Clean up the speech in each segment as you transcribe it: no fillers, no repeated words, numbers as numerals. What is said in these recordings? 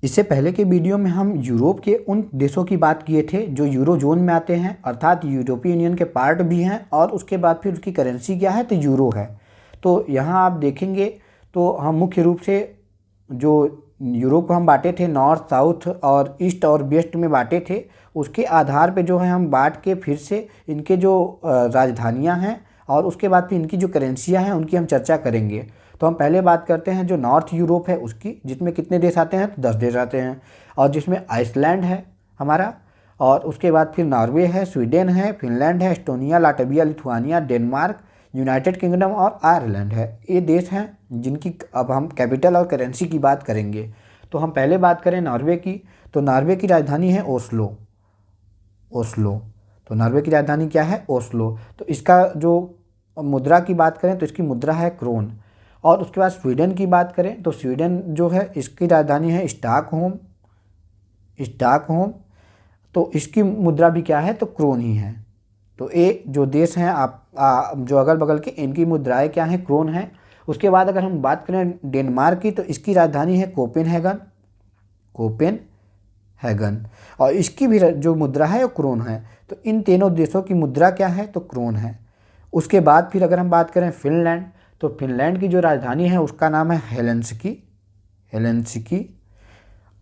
इससे पहले के वीडियो में हम यूरोप के उन देशों की बात किए थे जो यूरो जोन में आते हैं, अर्थात यूरोपीय यूनियन के पार्ट भी हैं, और उसके बाद फिर उसकी करेंसी क्या है तो यूरो है। तो यहाँ आप देखेंगे तो हम मुख्य रूप से जो यूरोप को हम बांटे थे नॉर्थ, साउथ और ईस्ट और वेस्ट में बांटे थे, उसके आधार पे जो है हम बांट के फिर से इनके जो राजधानियाँ हैं और उसके बाद फिर इनकी जो करेंसियाँ हैं उनकी हम चर्चा करेंगे। तो हम पहले बात करते हैं जो नॉर्थ यूरोप है उसकी, जिसमें कितने देश आते हैं तो 10 देश आते हैं, और जिसमें आइसलैंड है हमारा, और उसके बाद फिर नॉर्वे है, स्वीडन है, फिनलैंड है, Estonia, Latvia, Lithuania, Denmark, United kingdom और आयरलैंड है। ये देश हैं जिनकी अब हम कैपिटल और करेंसी की बात करेंगे। तो हम पहले बात करें नॉर्वे की, तो नॉर्वे की राजधानी है ओस्लो। ओस्लो, तो नॉर्वे की राजधानी क्या है ओस्लो। तो इसका जो मुद्रा की बात करें तो इसकी मुद्रा है क्रोन। और उसके बाद स्वीडन की बात करें तो स्वीडन जो है इसकी राजधानी है स्टॉकहोम। स्टॉकहोम, तो इसकी मुद्रा भी क्या है तो क्रोन ही है। तो ये जो देश हैं जो अगल बगल के, इनकी मुद्राएं क्या हैं क्रोन है। उसके बाद अगर हम बात करें डेनमार्क की तो इसकी राजधानी है कोपेनहेगन। कोपेनहेगन, और इसकी भी जो मुद्रा है वो क्रोन है। तो इन तीनों देशों की मुद्रा क्या है तो क्रोन है। उसके बाद फिर अगर हम बात करें फिनलैंड, तो फिनलैंड की जो राजधानी है उसका नाम है हेलेंसिकी। हेलेंसिकी,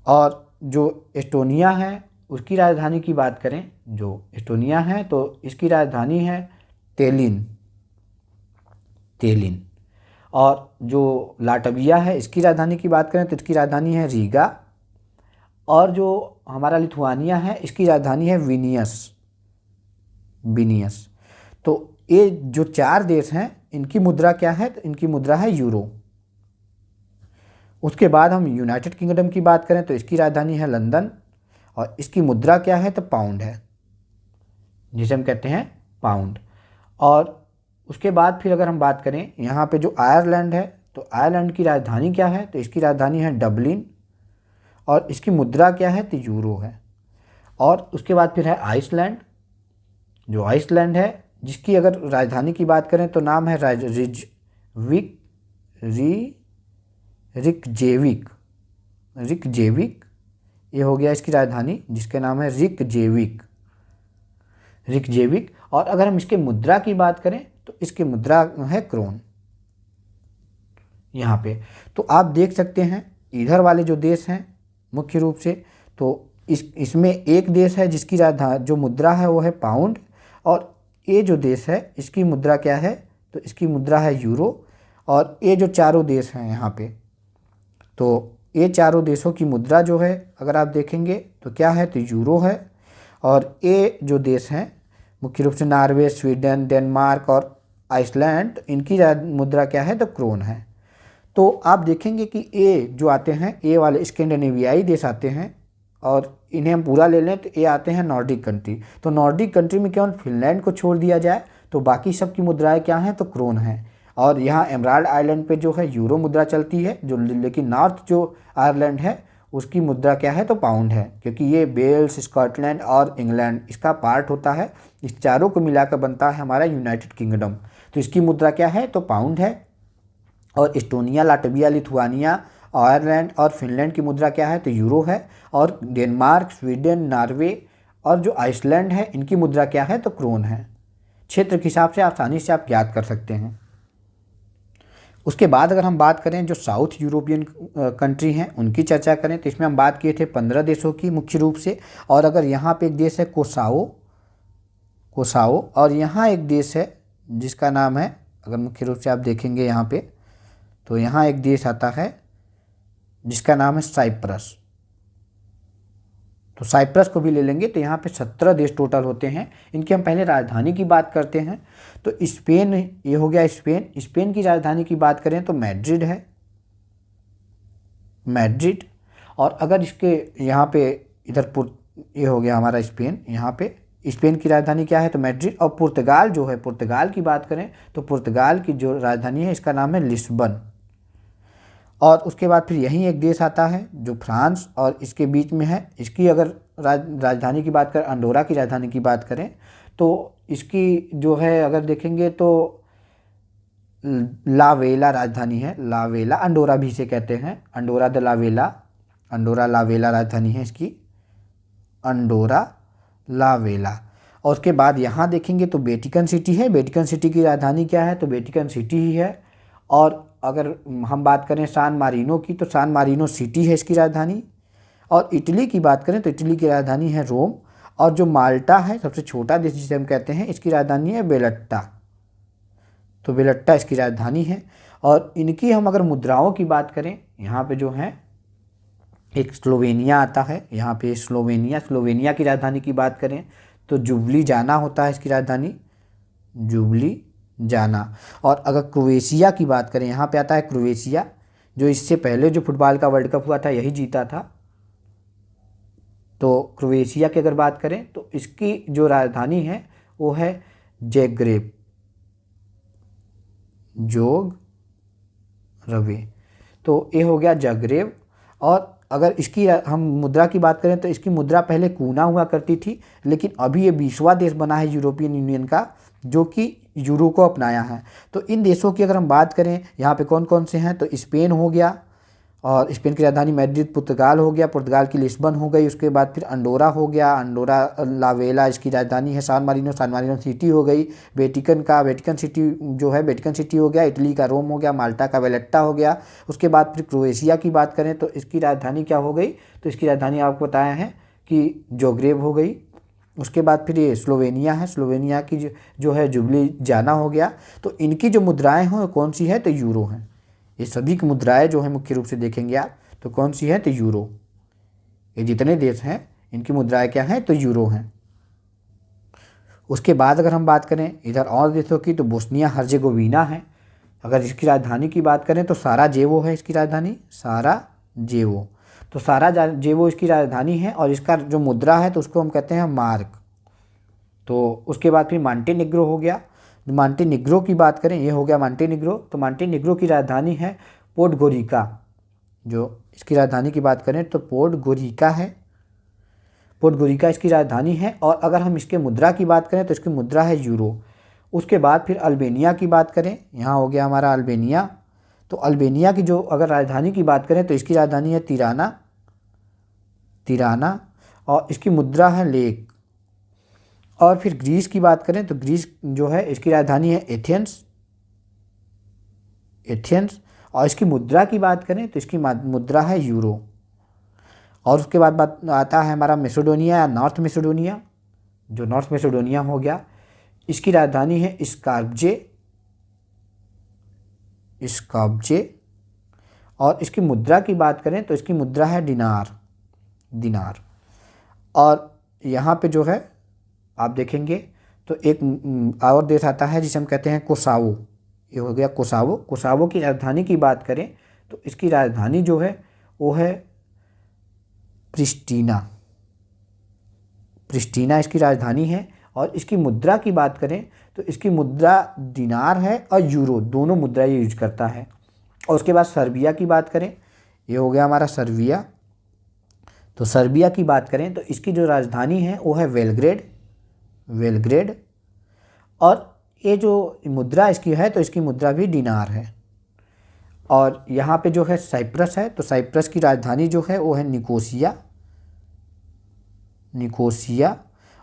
और जो एस्टोनिया है उसकी राजधानी की बात करें, जो एस्टोनिया है तो इसकी राजधानी है तेलिन। तेलिन, और जो लाटविया है इसकी राजधानी की बात करें तो इसकी राजधानी है रीगा। और जो हमारा लिथुआनिया है इसकी राजधानी है विनियस। विनियस, तो ये जो 4 देश हैं इनकी मुद्रा क्या है तो इनकी मुद्रा है यूरो। उसके बाद हम यूनाइटेड किंगडम की बात करें तो इसकी राजधानी है लंदन, और इसकी मुद्रा क्या है तो पाउंड है, जिसे हम कहते हैं पाउंड। और उसके बाद फिर अगर हम बात करें यहाँ पे जो आयरलैंड है, तो आयरलैंड की राजधानी क्या है तो इसकी राजधानी है डबलिन, और इसकी मुद्रा क्या है तो यूरो है। और उसके बाद फिर है आइसलैंड। जो आइसलैंड है जिसकी अगर राजधानी की बात करें तो नाम है रिकजेविक। रिकजेविक, ये हो गया इसकी राजधानी जिसके नाम है रिकजेविक। रिकजेविक, और अगर हम इसके मुद्रा की बात करें तो इसकी मुद्रा है क्रोन यहाँ पे। तो आप देख सकते हैं इधर वाले जो देश हैं मुख्य रूप से, तो इसमें एक देश है जिसकी जो मुद्रा है वो है पाउंड, और ये जो देश है इसकी मुद्रा क्या है तो इसकी मुद्रा है यूरो। और ये जो चारों देश हैं यहाँ पे, तो ये चारों देशों की मुद्रा जो है अगर आप देखेंगे तो क्या है तो यूरो है। और ये जो देश हैं मुख्य रूप से नॉर्वे, स्वीडन, डेनमार्क और आइसलैंड, इनकी मुद्रा क्या है तो क्रोन है। तो आप देखेंगे कि ये जो आते हैं ये वाले स्कैंडिनेवियाई देश आते हैं, और इन्हें हम पूरा ले लें तो ये आते हैं नॉर्डिक कंट्री। तो नॉर्डिक कंट्री में केवल फिनलैंड को छोड़ दिया जाए तो बाकी सब की मुद्राएं क्या हैं तो क्रोन है। और यहाँ एमराल्ड आइलैंड पे जो है यूरो मुद्रा चलती है, जो लेकिन नॉर्थ जो आयरलैंड है उसकी मुद्रा क्या है तो पाउंड है, क्योंकि ये वेल्स, स्कॉटलैंड और इंग्लैंड इसका पार्ट होता है। इस चारों को मिलाकर बनता है हमारा यूनाइटेड किंगडम। तो इसकी मुद्रा क्या है तो पाउंड है। और एस्टोनिया, लाटविया, लिथुआनिया, आयरलैंड और फिनलैंड की मुद्रा क्या है तो यूरो है। और डेनमार्क, स्वीडन, नॉर्वे और जो आइसलैंड है इनकी मुद्रा क्या है तो क्रोन है। क्षेत्र के हिसाब से आसानी से आप ज्ञात कर सकते हैं। उसके बाद अगर हम बात करें जो साउथ यूरोपियन कंट्री हैं उनकी चर्चा करें तो इसमें हम बात किए थे 15 देशों की मुख्य रूप से। और अगर यहाँ पे एक देश है कोसावो। कोसावो, और यहाँ एक देश है जिसका नाम है, अगर मुख्य रूप से आप देखेंगे यहाँ पे तो यहाँ एक देश आता है जिसका नाम है साइप्रस। तो साइप्रस को भी ले लेंगे तो यहाँ पे 17 देश टोटल होते हैं। इनकी हम पहले राजधानी की बात करते हैं तो स्पेन, ये हो गया स्पेन। स्पेन की राजधानी की बात करें तो मैड्रिड है, मैड्रिड। और अगर इसके यहाँ पे इधर ये हो गया हमारा स्पेन, यहाँ पे स्पेन की राजधानी क्या है तो मैड्रिड। और पुर्तगाल जो है, पुर्तगाल की बात करें तो पुर्तगाल की जो राजधानी है इसका नाम है लिस्बन। और उसके बाद फिर यहीं एक देश आता है जो फ्रांस और इसके बीच में है। इसकी अगर राजधानी की बात करें, अंडोरा की राजधानी की बात करें तो इसकी जो है अगर देखेंगे तो लावेला राजधानी है। लावेला, अंडोरा भी इसे कहते हैं, अंडोरा द लावेला। अंडोरा ला वेला राजधानी है इसकी, अंडोरा ला वेला। और उसके बाद यहाँ देखेंगे तो वेटिकन सिटी है। वेटिकन सिटी की राजधानी क्या है, तो वेटिकन सिटी ही है। और अगर हम बात करें सान मारिनो की, तो सान मारिनो सिटी है इसकी राजधानी। और इटली की बात करें तो इटली की राजधानी है रोम। और जो माल्टा है, सबसे छोटा देश जिसे हम कहते हैं, इसकी राजधानी है वेलट्टा। तो वेलट्टा इसकी राजधानी है। और इनकी हम अगर मुद्राओं की बात करें, यहाँ पे जो है एक स्लोवेनिया आता है, यहाँ पे स्लोवेनिया की राजधानी की बात करें तो जुब्लिजाना होता है इसकी राजधानी, जुब्लिजाना। और अगर क्रोएशिया की बात करें, यहाँ पे आता है क्रोएशिया, जो इससे पहले जो फुटबॉल का वर्ल्ड कप हुआ था यही जीता था। तो क्रोएशिया की अगर बात करें तो इसकी जो राजधानी है वो है ज़ाग्रेब, तो ये हो गया ज़ाग्रेब। और अगर इसकी हम मुद्रा की बात करें तो इसकी मुद्रा पहले कूना हुआ करती थी, लेकिन अभी ये 20वां देश बना है यूरोपियन यूनियन का जो कि यूरो को अपनाया है। तो इन देशों की अगर हम बात करें यहाँ पे कौन कौन से हैं, तो स्पेन हो गया, और स्पेन की राजधानी मैड्रिड। पुर्तगाल हो गया, पुर्तगाल की लिस्बन हो गई। उसके बाद फिर अंडोरा हो गया, अंडोरा ला वेला इसकी राजधानी है। सान मारिनो सिटी हो गई। वेटिकन सिटी जो है वेटिकन सिटी हो गया। इटली का रोम हो गया, माल्टा का वेलेट्टा हो गया। उसके बाद फिर क्रोएशिया की बात करें तो इसकी राजधानी क्या हो गई, तो इसकी राजधानी आपको बताया है कि ज़ाग्रेब हो गई। उसके बाद फिर ये स्लोवेनिया है, स्लोवेनिया की जो है जुब्लिजाना हो गया। तो इनकी जो मुद्राएं हैं कौन सी है, तो यूरो हैं। ये सभी की मुद्राएं जो है मुख्य रूप से देखेंगे आप तो कौन सी है, तो यूरो। ये जितने देश हैं इनकी मुद्राएं क्या हैं, तो यूरो हैं। उसके बाद अगर हम बात करें इधर और देशों की, तो बोस्निया हर्जेगोविना है। अगर इसकी राजधानी की बात करें तो साराजेवो है इसकी राजधानी, साराजेवो। तो साराजेवो इसकी राजधानी है। और इसका जो मुद्रा है तो उसको हम कहते हैं मार्क। तो उसके बाद फिर मॉन्टेनेग्रो हो गया। मॉन्टेनेग्रो की बात करें, ये हो गया मॉन्टेनेग्रो। तो मॉन्टेनेग्रो की राजधानी है पोडगोरिका। जो इसकी राजधानी की बात करें तो पोडगोरिका है, पोडगोरिका इसकी राजधानी है। और अगर हम इसके मुद्रा की बात करें तो इसकी मुद्रा है यूरो। उसके बाद फिर अल्बेनिया की बात करें, यहाँ हो गया हमारा अल्बेनिया। तो अल्बेनिया की जो अगर राजधानी की बात करें तो इसकी राजधानी है तिराना, और इसकी मुद्रा है लेक। और फिर ग्रीस की बात करें तो ग्रीस जो है इसकी राजधानी है एथेंस। और इसकी मुद्रा की बात करें तो इसकी मुद्रा है यूरो। और उसके बाद बात आता है हमारा मैसेडोनिया या नॉर्थ मैसेडोनिया। जो नॉर्थ मैसेडोनिया हो गया, इसकी राजधानी है स्काप्जे। और इसकी मुद्रा की बात करें तो इसकी मुद्रा है दिनार। और यहाँ पे जो है आप देखेंगे तो एक और देश आता है जिसे हम कहते हैं कोसावो। ये हो गया कोसावो। कोसावो की राजधानी की बात करें तो इसकी राजधानी जो है वो है प्रिस्टीना इसकी राजधानी है। और इसकी मुद्रा की बात करें तो इसकी मुद्रा दिनार है और यूरो, दोनों मुद्रा ये यूज करता है। और उसके बाद सर्बिया की बात करें, ये हो गया हमारा सर्बिया। तो सर्बिया की बात करें तो इसकी जो राजधानी है वो है वेलग्रेड। और ये जो मुद्रा इसकी है तो इसकी मुद्रा भी दिनार है। और यहाँ पे जो है साइप्रस है, तो साइप्रस की राजधानी जो है वो है निकोसिया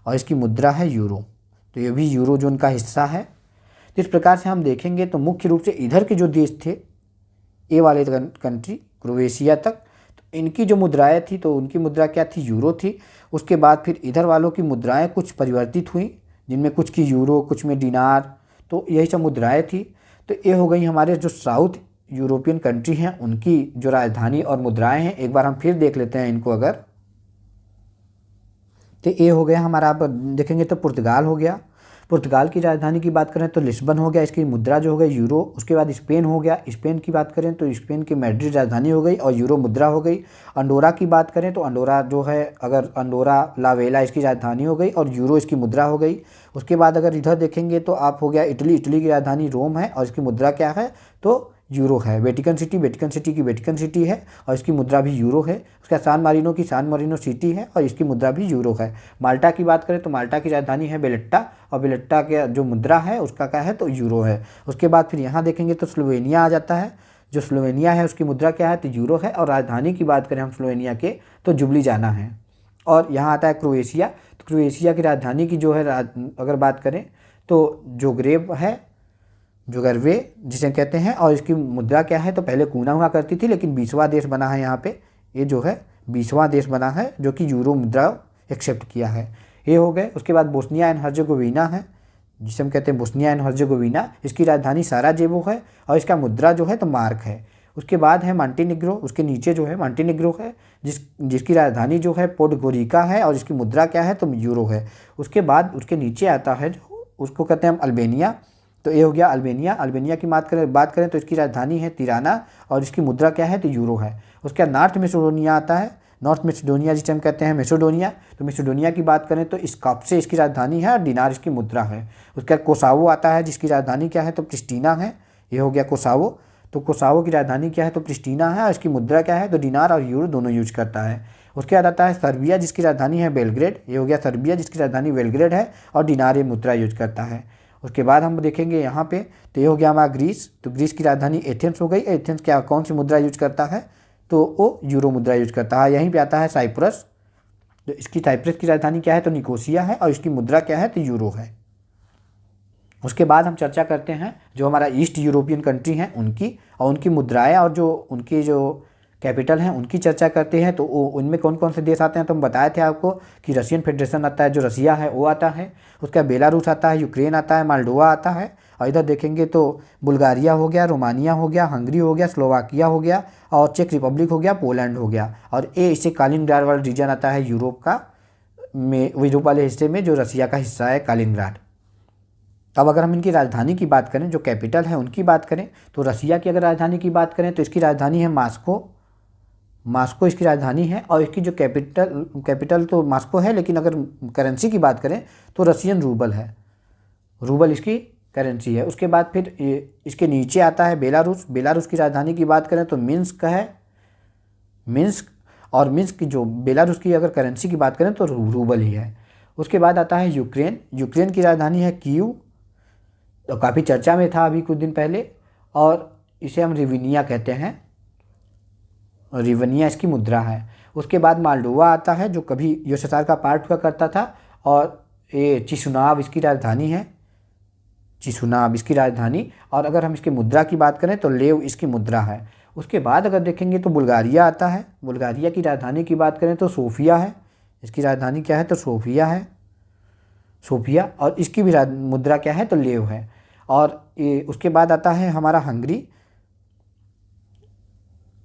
और इसकी मुद्रा है यूरो। तो ये भी यूरो जोन का हिस्सा है। तो इस प्रकार से हम देखेंगे तो मुख्य रूप से इधर के जो देश थे, ए वाले कंट्री क्रोएशिया तक, तो इनकी जो मुद्राएं थी तो उनकी मुद्रा क्या थी, यूरो थी। उसके बाद फिर इधर वालों की मुद्राएं कुछ परिवर्तित हुई, जिनमें कुछ की यूरो, कुछ में दिनार, तो यही सब मुद्राएं थी। तो ये हो गई हमारे जो साउथ यूरोपियन कंट्री हैं उनकी जो राजधानी और मुद्राएं हैं। एक बार हम फिर देख लेते हैं इनको अगर, तो ये हो गया हमारा, आप देखेंगे तो पुर्तगाल हो गया। पुर्तगाल की राजधानी की बात करें तो लिस्बन हो गया, इसकी मुद्रा जो हो गई यूरो। उसके बाद स्पेन हो गया, स्पेन की बात करें तो स्पेन की मैड्रिड राजधानी हो गई और यूरो मुद्रा हो गई। अंडोरा की बात करें तो अंडोरा जो है, अगर अंडोरा ला वेला इसकी राजधानी हो गई और यूरो इसकी मुद्रा हो गई। उसके बाद अगर इधर देखेंगे तो आप हो गया इटली की राजधानी रोम है और इसकी मुद्रा क्या है, तो यूरो है। वेटिकन सिटी है और इसकी मुद्रा भी यूरो है। उसका सान मारिनो सिटी है और इसकी मुद्रा भी यूरो है। माल्टा की बात करें तो माल्टा की राजधानी है वेलेट्टा और वेलेट्टा के जो मुद्रा है उसका क्या है, तो यूरो है। उसके बाद फिर यहाँ देखेंगे तो स्लोवेनिया आ जाता है, जो स्लोवेनिया है उसकी मुद्रा क्या है, तो यूरो है। और राजधानी की बात करें हम स्लोवेनिया के, तो जुब्लिजाना है। और यहाँ आता है क्रोएशिया, तो क्रोएशिया की राजधानी की जो है अगर बात करें तो जोग्रेब है, जोगर्वे जिसे कहते हैं। और इसकी मुद्रा क्या है, तो पहले कूना हुआ करती थी, लेकिन 20वां देश बना है यहाँ पे, ये जो है 20वां देश बना है जो कि यूरो मुद्रा एक्सेप्ट किया है। ये हो गए। उसके बाद बोस्निया एंड हर्जेगोविना है, जिसे हम कहते हैं बोस्निया एंड हर्जेगोविना, इसकी राजधानी साराजेवो है और इसका मुद्रा जो है तो मार्क है। उसके बाद है मॉन्टेनिग्रो, उसके नीचे जो है मॉन्टेनिग्रो है जिसकी राजधानी जो है पोडगोरिका है और इसकी मुद्रा क्या है, तो यूरो है। उसके बाद उसके नीचे आता है जो उसको कहते हैं हम अल्बेनिया, तो ये हो गया अल्बेनिया। अल्बेनिया की बात करें तो इसकी राजधानी है तिराना और इसकी मुद्रा क्या है, तो यूरो है। उसके बाद नॉर्थ मैसेडोनिया आता है, नॉर्थ मैसेडोनिया जिसे हम कहते हैं मैसेडोनिया, तो मैसेडोनिया की बात करें तो स्कॉप्से इसकी राजधानी है और दिनार इसकी मुद्रा है। उसके बाद कोसावो आता है जिसकी राजधानी क्या है, तो प्रिस्टीना है। ये हो गया कोसावो, तो कोसावो की राजधानी क्या है, तो प्रिस्टीना है और इसकी मुद्रा क्या है, तो दिनार और यूरो दोनों यूज करता है। उसके बाद आता है सर्बिया जिसकी राजधानी है बेलग्रेड। ये हो गया सर्बिया जिसकी राजधानी बेलग्रेड है और दिनार ये मुद्रा यूज करता है। उसके बाद हम देखेंगे यहाँ पे, तो ये हो गया हमारा ग्रीस, तो ग्रीस की राजधानी एथेंस हो गई। एथेंस क्या कौन सी मुद्रा यूज करता है, तो वो यूरो मुद्रा यूज करता है। यहीं पे आता है साइप्रस, तो इसकी साइप्रस की राजधानी क्या है, तो निकोसिया है और इसकी मुद्रा क्या है, तो यूरो है। उसके बाद हम चर्चा करते हैं जो हमारा ईस्ट यूरोपियन कंट्री हैं उनकी, और उनकी मुद्राएं और जो उनकी जो कैपिटल हैं उनकी चर्चा करते हैं। तो उनमें कौन कौन से देश आते हैं, तो हम बताए थे आपको कि रशियन फेडरेशन आता है, जो रसिया है वो आता है। उसका बेलारूस आता है, यूक्रेन आता है, मालडोवा आता है। और इधर देखेंगे तो बुल्गारिया हो गया, रोमानिया हो गया, हंगरी हो गया, स्लोवाकिया हो गया और चेक रिपब्लिक हो गया, पोलैंड हो गया। और ये इससे कालिनग्राड वाला रीजन आता है यूरोप का, में यूरोप वाले हिस्से में जो रसिया का हिस्सा है कालिनग्राड। अब अगर हम इनकी राजधानी की बात करें, जो कैपिटल है उनकी बात करें, तो रसिया की अगर राजधानी की बात करें तो इसकी राजधानी है मास्को, मास्को इसकी राजधानी है। और इसकी जो कैपिटल तो मास्को है, लेकिन अगर करेंसी की बात करें तो रशियन रूबल है, रूबल इसकी करेंसी है। उसके बाद फिर इसके नीचे आता है बेलारूस। बेलारूस की राजधानी की बात करें तो मिन्स्क है, मिन्स्क। और मिन्स्क की जो बेलारूस की अगर करेंसी की बात करें तो रूबल ही है। उसके बाद आता है यूक्रेन, यूक्रेन की राजधानी है कीव, तो काफ़ी चर्चा में था अभी कुछ दिन पहले, और इसे हम रिविनिया कहते हैं, रिवनिया इसकी मुद्रा है। उसके बाद मालडोवा आता है जो कभी यूएसएसआर का पार्ट हुआ करता था, और ये चिसुनाव इसकी राजधानी है, चिसुनाव इसकी राजधानी। और अगर हम इसकी मुद्रा की बात करें तो लेव इसकी मुद्रा है। उसके बाद अगर देखेंगे तो बुल्गारिया आता है, बुल्गारिया की राजधानी की बात करें तो सोफिया है, इसकी राजधानी क्या है, तो सोफिया है, सोफिया। और इसकी भी मुद्रा क्या है, तो लेव है। और ये उसके बाद आता है हमारा हंगरी,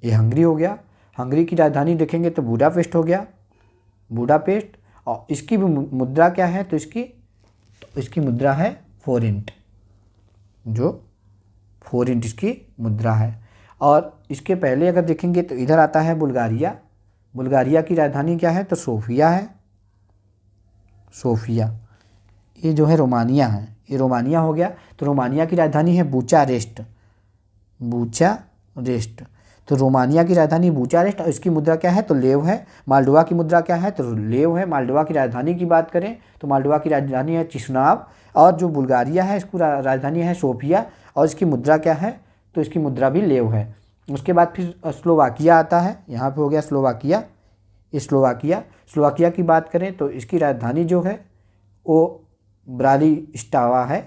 ये हंगरी हो गया। हंगरी की राजधानी देखेंगे तो बुडापेस्ट हो गया, बुडापेस्ट। और इसकी भी मुद्रा क्या है, तो इसकी मुद्रा है फोरिंट, जो फोरिंट इसकी मुद्रा है। और इसके पहले अगर देखेंगे तो इधर आता है बुल्गारिया, बुल्गारिया की राजधानी क्या है, तो सोफिया है, सोफिया। ये जो है रोमानिया है, ये रोमानिया हो गया। तो रोमानिया की राजधानी है बुचारेस्ट, बुचारेस्ट। तो रोमानिया की राजधानी बुचारेस्ट और इसकी मुद्रा क्या है, तो लेव है। मालडोवा की मुद्रा क्या है, तो लेव है। मालडोवा की राजधानी की बात करें तो मालडोवा की राजधानी है चिसनाव। और जो बुल्गारिया है इसकी राजधानी है सोफिया और इसकी मुद्रा क्या है, तो इसकी मुद्रा भी लेव है। उसके बाद फिर स्लोवाकिया आता है, यहाँ पे हो गया स्लोवाकिया, स्लोवाकिया की बात करें तो इसकी राजधानी जो है वो ब्रातिस्लावा है,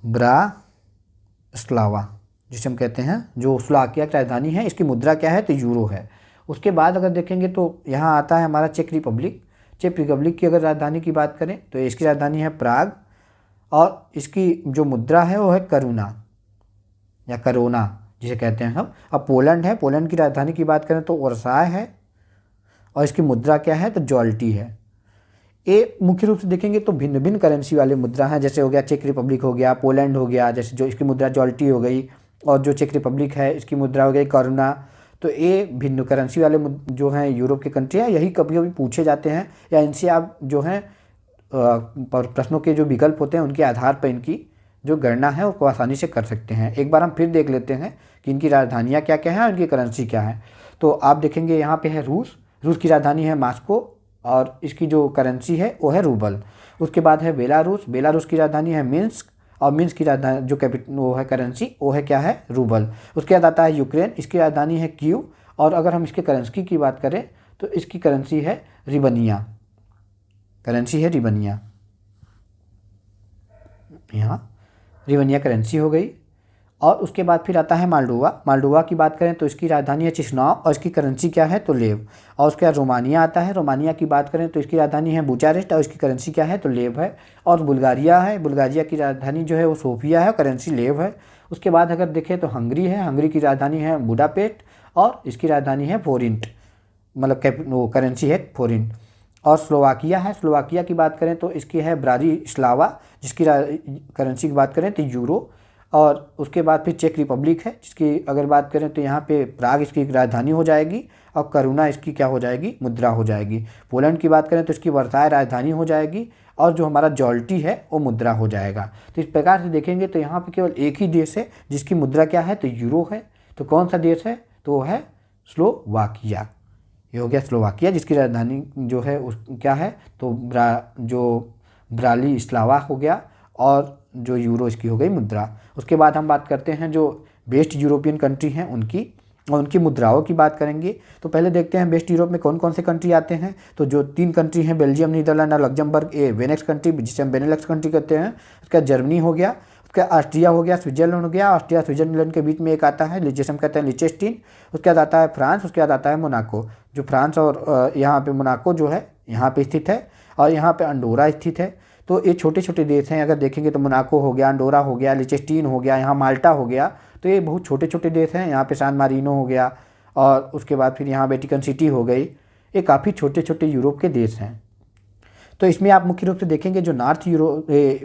ब्रातिस्लावा जिसे हम कहते हैं, जो स्लोवाकिया की राजधानी है। इसकी मुद्रा क्या है, तो यूरो है। उसके बाद अगर देखेंगे तो यहाँ आता है हमारा चेक रिपब्लिक। चेक रिपब्लिक की अगर राजधानी की बात करें तो इसकी राजधानी है प्राग और इसकी जो मुद्रा है वो है करुणा या करोना जिसे कहते हैं हम। अब पोलैंड है, पोलैंड की राजधानी की बात करें तो वर्साय है और इसकी मुद्रा क्या है, तो जॉल्टी है। ये मुख्य रूप से देखेंगे तो भिन्न भिन्न करेंसी वाले मुद्रा हैं, जैसे हो गया चेक रिपब्लिक हो गया, पोलैंड हो गया, जैसे जो इसकी मुद्रा जॉल्टी हो गई, और जो चेक रिपब्लिक है इसकी मुद्रा हो गई करुणा। तो ये भिन्न करेंसी वाले जो हैं यूरोप के कंट्री हैं, यही कभी कभी पूछे जाते हैं, या इनसे आप जो हैं प्रश्नों के जो विकल्प होते हैं उनके आधार पर इनकी जो गणना है उसको आसानी से कर सकते हैं। एक बार हम फिर देख लेते हैं कि इनकी राजधानियाँ क्या क्या हैं और इनकी करेंसी क्या है। तो आप देखेंगे यहाँ पे है रूस, रूस की राजधानी है मास्को और इसकी जो करेंसी है वो है रूबल। उसके बाद है बेलारूस, बेलारूस की राजधानी है मिन्स्क और मिन्स्क की राजधानी जो वो है करेंसी वो है क्या है, रूबल। उसके बाद आता है यूक्रेन, इसकी राजधानी है कीव, और अगर हम इसके करेंसी की बात करें तो इसकी करेंसी है रिबनिया, करेंसी है रिबनिया, यहाँ रिबनिया करेंसी हो गई। और उसके बाद फिर आता है मालडोवा, मालडोवा की बात करें तो इसकी राजधानी है चिशनाव और इसकी करेंसी क्या है तो लेव। और उसके बाद रोमानिया आता है, रोमानिया की बात करें तो इसकी राजधानी है बुचारेस्ट और इसकी करेंसी क्या है तो लेव है। और बुल्गारिया है, बुल्गारिया की राजधानी जो है वो सोफिया है, करेंसी लेव है। उसके बाद अगर देखें तो हंगरी है, हंगरी की राजधानी है बुडापेस्ट और इसकी राजधानी है फोरिंट, मतलब वो करेंसी है फोरिंट। और स्लोवाकिया है, स्लोवाकिया की बात करें तो इसकी है ब्रातिस्लावा, जिसकी करेंसी की बात करें तो यूरो। और उसके बाद फिर चेक रिपब्लिक है, जिसकी अगर बात करें तो यहाँ पे प्राग इसकी राजधानी हो जाएगी और करुणा इसकी क्या हो जाएगी, मुद्रा हो जाएगी। पोलैंड की बात करें तो इसकी वर्साय राजधानी हो जाएगी और जो हमारा जॉल्टी है वो मुद्रा हो जाएगा। तो इस प्रकार से देखेंगे तो यहाँ पे केवल एक ही देश है जिसकी मुद्रा क्या है तो यूरो है। तो कौन सा देश है तो वो है स्लोवाकिया। ये हो गया स्लोवाकिया, जिसकी राजधानी जो है उस क्या है तो ब्रातिस्लावा हो गया और जो यूरो इसकी हो गई मुद्रा। उसके बाद हम बात करते हैं जो वेस्ट यूरोपियन कंट्री हैं उनकी, और उनकी मुद्राओं की बात करेंगे। तो पहले देखते हैं वेस्ट यूरोप में कौन कौन से कंट्री आते हैं। तो जो 3 कंट्री हैं बेल्जियम, नीदरलैंड और लग्जमबर्ग, ये बेनेक्स कंट्री जिसे हम बेनेलक्स कंट्री कहते हैं। उसका जर्मनी हो गया, उसका ऑस्ट्रिया हो गया, स्विट्जरलैंड हो गया, ऑस्ट्रिया स्विट्जरलैंड के बीच में एक आता है जिसे हम कहते हैं लिचेस्टीन। उसके बाद आता है फ्रांस, उसके बाद आता है मोनाको। जो फ्रांस और यहाँ पे मोनाको जो है यहाँ पे स्थित है और यहाँ पे अंडोरा स्थित है। तो ये छोटे छोटे देश हैं, अगर देखेंगे तो मोनाको हो गया, अंडोरा हो गया, लिचेस्टीन हो गया, यहाँ माल्टा हो गया। तो ये बहुत छोटे छोटे देश हैं। यहाँ पे सान मारिनो हो गया और उसके बाद फिर यहाँ वेटिकन सिटी हो गई। ये काफ़ी छोटे छोटे यूरोप के देश हैं। तो इसमें आप मुख्य रूप से देखेंगे जो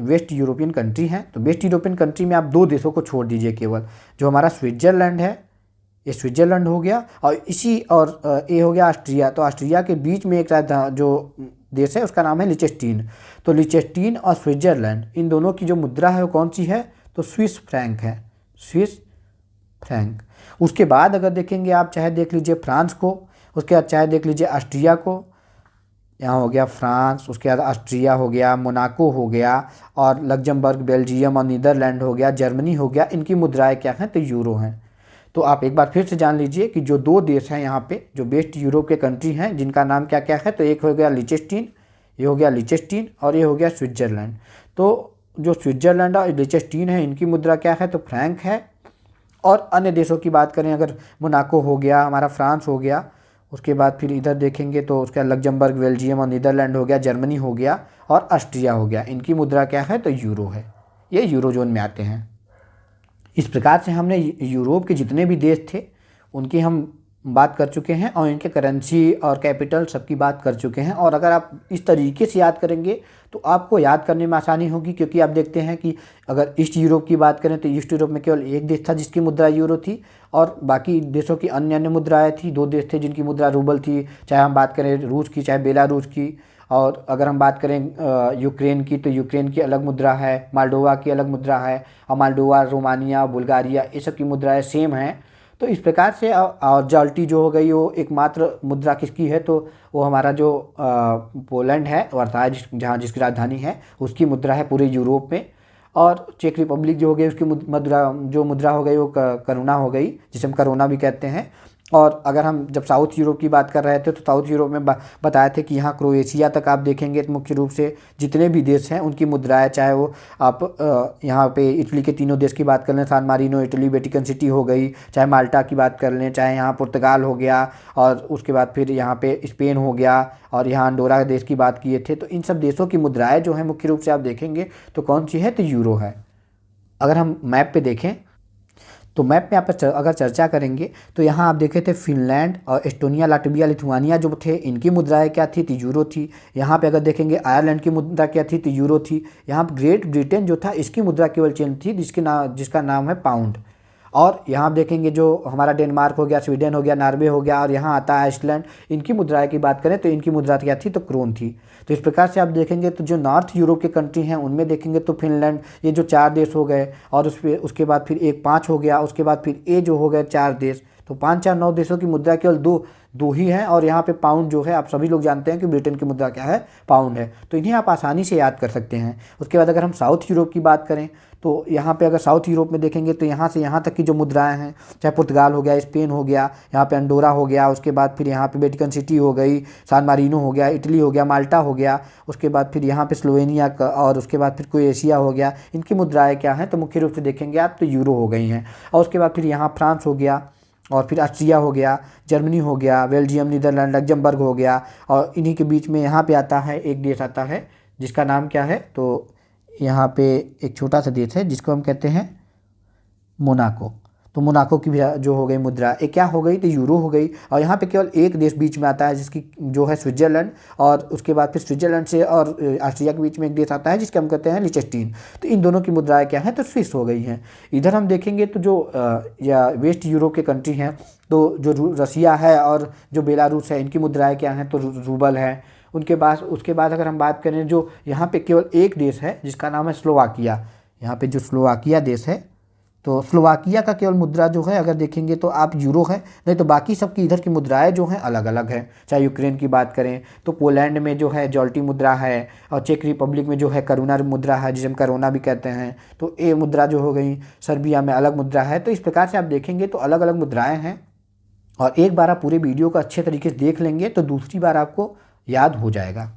वेस्ट यूरोपियन कंट्री हैं, तो वेस्ट यूरोपियन कंट्री में आप 2 देशों को छोड़ दीजिए केवल। जो हमारा स्विट्जरलैंड है, ये स्विट्जरलैंड हो गया और ये हो गया ऑस्ट्रिया। तो ऑस्ट्रिया के बीच में एक जो देश है उसका नाम है लिचेस्टीन। तो लिचेस्टीन और स्विट्जरलैंड इन दोनों की जो मुद्रा है वो कौन सी है तो स्विस फ्रैंक है, स्विस फ्रैंक। उसके बाद अगर देखेंगे आप चाहे देख लीजिए फ्रांस को, उसके बाद चाहे देख लीजिए ऑस्ट्रिया को, यहाँ हो गया फ्रांस, उसके बाद ऑस्ट्रिया हो गया, मोनाको हो गया और लग्जमबर्ग, बेल्जियम और नीदरलैंड हो गया, जर्मनी हो गया। इनकी मुद्राएं क्या हैं तो यूरो हैं। तो आप एक बार फिर से जान लीजिए कि जो 2 देश हैं यहाँ पे जो वेस्ट यूरोप के कंट्री हैं जिनका नाम क्या क्या है, तो एक हो गया लिचेस्टीन, ये हो गया लिचेस्टीन और ये हो गया स्विट्जरलैंड। तो जो स्विट्जरलैंड और लिचेस्टीन है इनकी मुद्रा क्या है तो फ्रैंक है। और अन्य देशों की बात करें, अगर मोनाको हो गया, हमारा फ्रांस हो गया, उसके बाद फिर इधर देखेंगे तो उसका लग्जमबर्ग, बेल्जियम और नीदरलैंड हो गया, जर्मनी हो गया और ऑस्ट्रिया हो गया। इनकी मुद्रा क्या है तो यूरो है, ये यूरो जोन में आते हैं। इस प्रकार से हमने यूरोप के जितने भी देश थे उनकी हम बात कर चुके हैं और इनके करेंसी और कैपिटल सबकी बात कर चुके हैं। और अगर आप इस तरीके से याद करेंगे तो आपको याद करने में आसानी होगी, क्योंकि आप देखते हैं कि अगर ईस्ट यूरोप की बात करें तो ईस्ट यूरोप में केवल एक देश था जिसकी मुद्रा यूरो थी और बाकी देशों की अन्य अन्य मुद्राएं थी। 2 देश थे जिनकी मुद्रा रूबल थी, चाहे हम बात करें रूस की चाहे बेलारूस की। और अगर हम बात करें यूक्रेन की तो यूक्रेन की अलग मुद्रा है, मालडोवा की अलग मुद्रा है और मालडोवा, रोमानिया, बुल्गारिया ये सब की मुद्राएं सेम हैं। तो इस प्रकार से और जॉल्टी जो हो गई वो एकमात्र मुद्रा किसकी है तो वो हमारा जो पोलैंड है, वर्साय जहाँ जिसकी राजधानी है उसकी मुद्रा है पूरे यूरोप में। और चेक रिपब्लिक जो हो गई उसकी मुद्रा हो गई वो करुणा हो गई, जिसे हम करोना भी कहते हैं। और अगर हम जब साउथ यूरोप की बात कर रहे थे तो साउथ यूरोप में बताए थे कि यहाँ क्रोएशिया तक आप देखेंगे तो मुख्य रूप से जितने भी देश हैं उनकी मुद्राएं, चाहे वो आप यहाँ पे इटली के 3 देश की बात कर लें, सान मारिनो इटली, वेटिकन सिटी हो गई, चाहे माल्टा की बात कर लें, चाहे यहाँ पुर्तगाल हो गया और उसके बाद फिर यहाँ पे स्पेन हो गया और यहाँ अंडोरा देश की बात किए थे। तो इन सब देशों की मुद्राएं जो हैं मुख्य रूप से आप देखेंगे तो कौन सी है तो यूरो है। अगर हम मैप पे देखें तो मैप में आप अगर चर्चा करेंगे तो यहाँ आप देखे थे फिनलैंड और एस्टोनिया, लाटविया, लिथुआनिया जो थे इनकी मुद्राएं क्या थी तो यूरो थी। यहाँ पे अगर देखेंगे आयरलैंड की मुद्रा क्या थी तो यूरो थी। यहाँ ग्रेट ब्रिटेन जो था इसकी मुद्रा केवल चेंज थी जिसका नाम है पाउंड। और यहाँ आप देखेंगे जो हमारा डेनमार्क हो गया, स्वीडन हो गया, नॉर्वे हो गया और यहाँ आता है आइसलैंड, इनकी मुद्राएं की बात करें तो इनकी मुद्रा क्या थी तो क्रोन थी। तो इस प्रकार से आप देखेंगे तो जो नॉर्थ यूरोप के कंट्री हैं उनमें देखेंगे तो फिनलैंड, ये जो 4 देश हो गए और उसके बाद फिर एक 5 हो गया, उसके बाद फिर ये जो हो गए 4 देश, तो 5 4 9 देशों की मुद्रा केवल दो ही हैं, और यहाँ पे पाउंड जो है आप सभी लोग जानते हैं कि ब्रिटेन की मुद्रा क्या है, पाउंड है। तो इन्हें आप आसानी से याद कर सकते हैं। उसके बाद अगर हम साउथ यूरोप की बात करें तो यहाँ पे अगर साउथ यूरोप में देखेंगे तो यहाँ से यहाँ तक की जो मुद्राएं हैं, चाहे पुर्तगाल हो गया, स्पेन हो गया, यहाँ पे अंडोरा हो गया, उसके बाद फिर यहाँ पे वेटिकन सिटी हो गई, सान मारिनो हो गया, इटली हो गया, माल्टा हो गया, उसके बाद फिर यहाँ पे स्लोवेनिया का, और उसके बाद फिर क्रोएशिया हो गया। इनकी मुद्राएं क्या हैं तो मुख्य रूप से देखेंगे आप तो यूरो हो गई हैं। और उसके बाद फिर यहाँ फ्रांस हो गया, और फिर ऑस्ट्रिया हो गया, जर्मनी हो गया, बेल्जियम, नीदरलैंड, लग्जमबर्ग हो गया। और इन्हीं के बीच में यहाँ पे आता है एक देश आता है जिसका नाम क्या है, तो यहाँ पे एक छोटा सा देश है जिसको हम कहते हैं मोनाको। तो मोनाको की भी जो हो गई मुद्रा एक क्या हो गई तो यूरो हो गई। और यहाँ पे केवल एक देश बीच में आता है जिसकी जो है स्विट्जरलैंड, और उसके बाद फिर स्विट्जरलैंड से और ऑस्ट्रिया के बीच में एक देश आता है जिसके हम कहते हैं लिechtenstein। तो इन दोनों की मुद्राएं क्या हैं तो स्विस हो गई हैं। इधर हम देखेंगे तो जो या वेस्ट यूरोप के कंट्री हैं, तो जो रसिया है और जो बेलारूस है, इनकी मुद्राएं क्या हैं तो रूबल है। उसके बाद अगर हम बात करें जो यहाँ पे केवल एक देश है जिसका नाम है स्लोवाकिया। यहाँ पे जो स्लोवाकिया देश है, तो स्लोवाकिया का केवल मुद्रा जो है अगर देखेंगे तो आप यूरो है, नहीं तो बाकी सबकी इधर की मुद्राएं जो हैं अलग अलग है। चाहे यूक्रेन की बात करें तो पोलैंड में जो है जॉल्टी मुद्रा है, और चेक रिपब्लिक में जो है करुणा मुद्रा है जिसे हम करोना भी कहते हैं, तो ये मुद्रा जो हो गई। सर्बिया में अलग मुद्रा है। तो इस प्रकार से आप देखेंगे तो अलग अलग मुद्राएँ हैं, और एक बार आप पूरे वीडियो को अच्छे तरीके से देख लेंगे तो दूसरी बार आपको याद हो जाएगा।